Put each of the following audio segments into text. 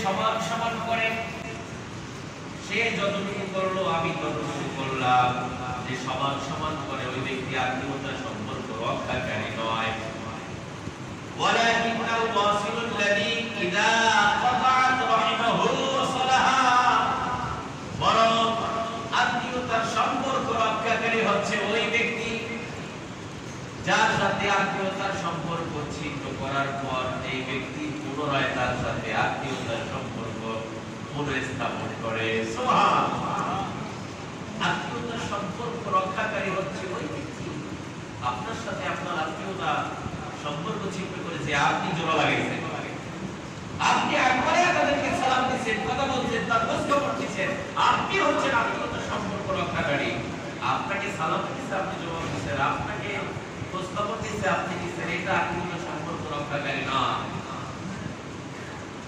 সমান সমান করে, সে যতটুকু করলো আমি ততটুকু করলাম, যে সমান সমান করে ওই ব্যক্তি আত্মীয়তার সম্পর্ক রক্ষাকারী নয়। ওয়ালাকিনাল ওয়াসিলুল লাযী ইযা কাতাআত রাহিমাহু সালাহা, বরং আত্মীয়তার সম্পর্ক রক্ষাকারী হচ্ছে ওই ব্যক্তি যার সাথে আত্মীয়তার সম্পর্ক ছিন্ন করার পর এই ব্যক্তি পুনরায় তার সাথে আত্মীয়তার সম্পর্ক পুনঃস্থাপন করে। সুবহানাল্লাহ। আত্মীয়তার সম্পর্ক রক্ষাকারী হচ্ছে ওই ব্যক্তি আপনার সাথে আপনার আত্মীয়তা সম্পর্ক ছিন্ন করেছে, আপনি জোড়া লাগাইছেন, আপনি একবারে তাদেরকে সালাম দিচ্ছেন, কথা বলছেন, তার খোঁজ খবর দিচ্ছেন, আপনি হচ্ছেন আত্মীয়তার সম্পর্ক রক্ষাকারী। আপনাকে সালাম দিচ্ছে, আপনি জবাব দিচ্ছেন, আপনাকে খোঁজ খবর দিচ্ছে, আপনি দিচ্ছেন, এটা আত্মীয়তার সম্পর্ক রক্ষাকারী না।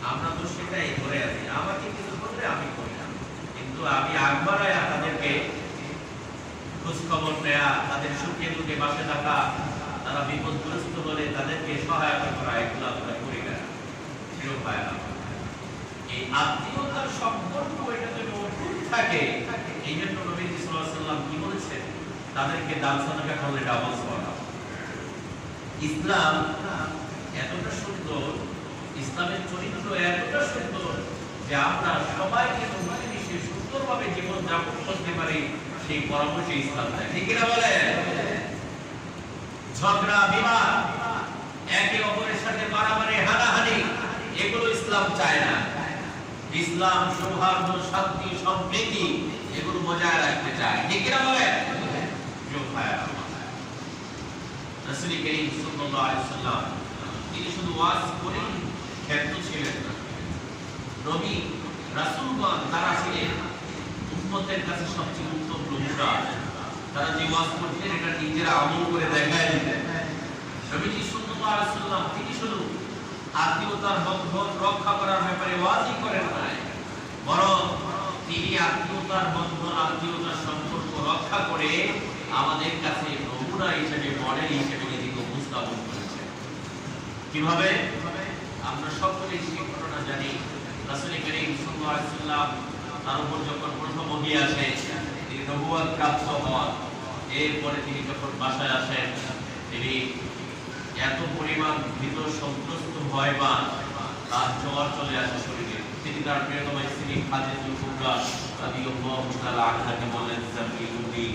আমরা তো সেটাই করে আছি, আমাকে কিছু করলে আমি করি না, কিন্তু আমি একবারে তাদেরকে খোঁজ খবর নেয়া, তাদের সুখে দুঃখে পাশে থাকা, তারা বিপদগ্রস্ত হলে তাদেরকে সহায়তা করা, এগুলো আমরা করি না। এই আত্মীয়তার সম্পর্ক এটা যেন অটুট থাকে, এই জন্য নবী সাল্লাল্লাহু আলাইহি ওয়াসাল্লাম কি বলেছেন, তাদেরকে দান সাদাকা করলে ডাবল সওয়াব। ইসলাম এতটা সুন্দর, ইসলামের চরিত্র এতটা সুন্দর যে আমরা সবাই যেন মিলেমিশে সুন্দরভাবে জীবন যাপন করতে পারি, সেই পরামর্শ ইসলাম দেয়। ঠিক কিনা বলেন? ঝগড়া বিবাদ, একে অপরের সাথে মারামারি হানাহানি, এগুলো ইসলাম চায় না। ইসলাম সৌহার্দ্য, শান্তি, সম্প্রীতি এগুলো বজায় রাখতে চায়। ঠিক কিনা বলেন? রাসূল করিম সাল্লাল্লাহু আলাইহি ওয়াসাল্লাম তিনি শুধু ওয়াজ করেই ক্ষান্ত ছিলেন না। নবী রাসূলগণ তারা ছিলেন উম্মতের কাছে সবচেয়ে উত্তম নমুনা। তারা যে ওয়াজ করতেন এটা নিজেরা আমল করে দেখায় দিতেন। নবীজি সাল্লাল্লাহু আলাইহি ওয়াসাল্লাম তিনি শুধু আত্মীয়তার বন্ধন রক্ষা করার ব্যাপারে ওয়াজই করেন নাই, বরং তিনি আত্মীয়তার বন্ধন, আত্মীয়তার সম্পর্ক রক্ষা করে আমাদের কাছে নমুনা হিসেবে, মডেল হিসেবে নিজেকে উপস্থাপন করেছেন। কিভাবে? আমরা সকলেই সেই ঘটনা জানি। রাসূল করিম সাল্লাল্লাহু আলাইহি ওয়াসাল্লাম তার উপর যখন প্রথম ওহী আসে, তিনি নবুয়ত প্রাপ্ত হন, এরপরে তিনি যখন বাসায় আসেন, তিনি এত পরিমাণ ভীত, সন্ত্রস্ত, ভয়বান, তার জ্বর চলে আসে শরীরে। তিনি তার প্রিয়তমা স্ত্রী খাদিজাতুল কুবরা রাদিয়াল্লাহু তাআলা আনহাকে বলেন, জামিলুনি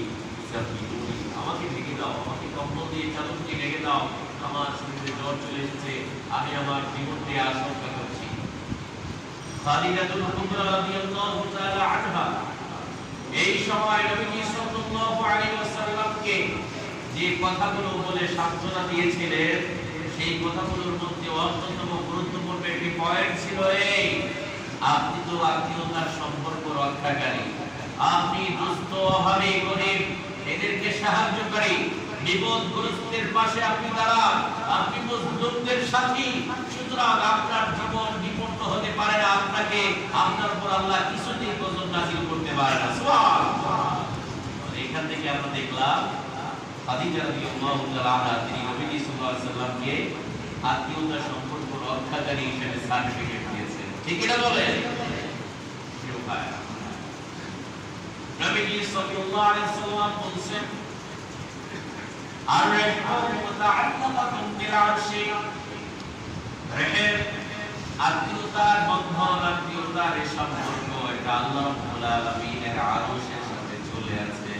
জামিলুনি, আমাকে ঢেকে দাও, আমাকে কম্বল দিয়ে চাদর দিয়ে ঢেকে দাও, আমার শরীরে জ্বর চলে এসেছে, আমি আমার জীবন নিয়ে আশঙ্কা করছি। খাদিজাতুল কুবরা রাদিয়াল্লাহু তাআলা আনহা এই সময় নবী সাল্লাল্লাহু আলাইহি ওয়াসাল্লামকে যে কথাগুলো বলে সান্ত্বনা দিয়েছিলেন, সেই কথাগুলোর মধ্যে অন্যতম গুরুত্বপূর্ণ একটি পয়েন্ট ছিল এই, আপনি তো আত্মীয়তার সম্পর্ক রক্ষাকারী, আপনি দুস্থ, অভাবী, গরীব এদেরকে সাহায্যকারী, বিপদগ্রস্তের পাশে আপনি দাঁড়ান, আপনি মজলুমদের সাথী। সুতরাং আপনার জীবন বিপন্ন হতে পারে না, আপনাকে আপনার উপর আল্লাহ কিছুতেই গজব নাযিল করতে পারে না। সুবহানাল্লাহ। এখান থেকে আমরা দেখলাম খাদিজা রাদিয়াল্লাহু তাআলা আনহা তিনি নবী সাল্লাল্লাহু আলাইহি ওয়াসাল্লামকে আত্মীয়তার সম্পর্ক রক্ষাকারী হিসেবে সার্টিফিকেট দিয়েছেন। ঠিক এটা বলেন? প্রিয় ভাই, নবী সাল্লাল্লাহু আলাইহি ওয়াসাল্লাম বলেন, আর-রাহমু মুতাআল্লাকাতুন বিল আরশি, রহিম আত্মীয়তার বন্ধন, আত্মীয়তার এই সম্পর্ক এটা আল্লাহ রাব্বুল আলামিনের আরশের সাথে চলে আছে।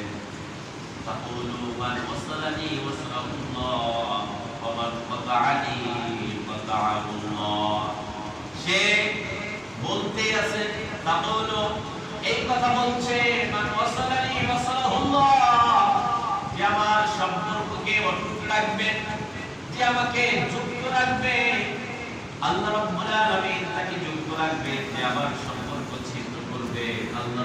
তাকুলু মান ওয়াসালানি ওয়াসালাল্লাহ ওয়া মান কাতাআনি কাতাআল্লাহ। সে বলতে আছে, তাকুলু এই কথা বলছে, মান ওয়াসালানি ওয়াসালাল্লাহ, যে আমার সম্পর্ককে অটুট রাখবে, যে আমাকে যুক্ত রাখবে, আল্লাহ রাব্বুল আলামিন তাকে যুক্ত রাখবে। যে আমার সম্পর্ক ছিন্ন করবে, আল্লাহ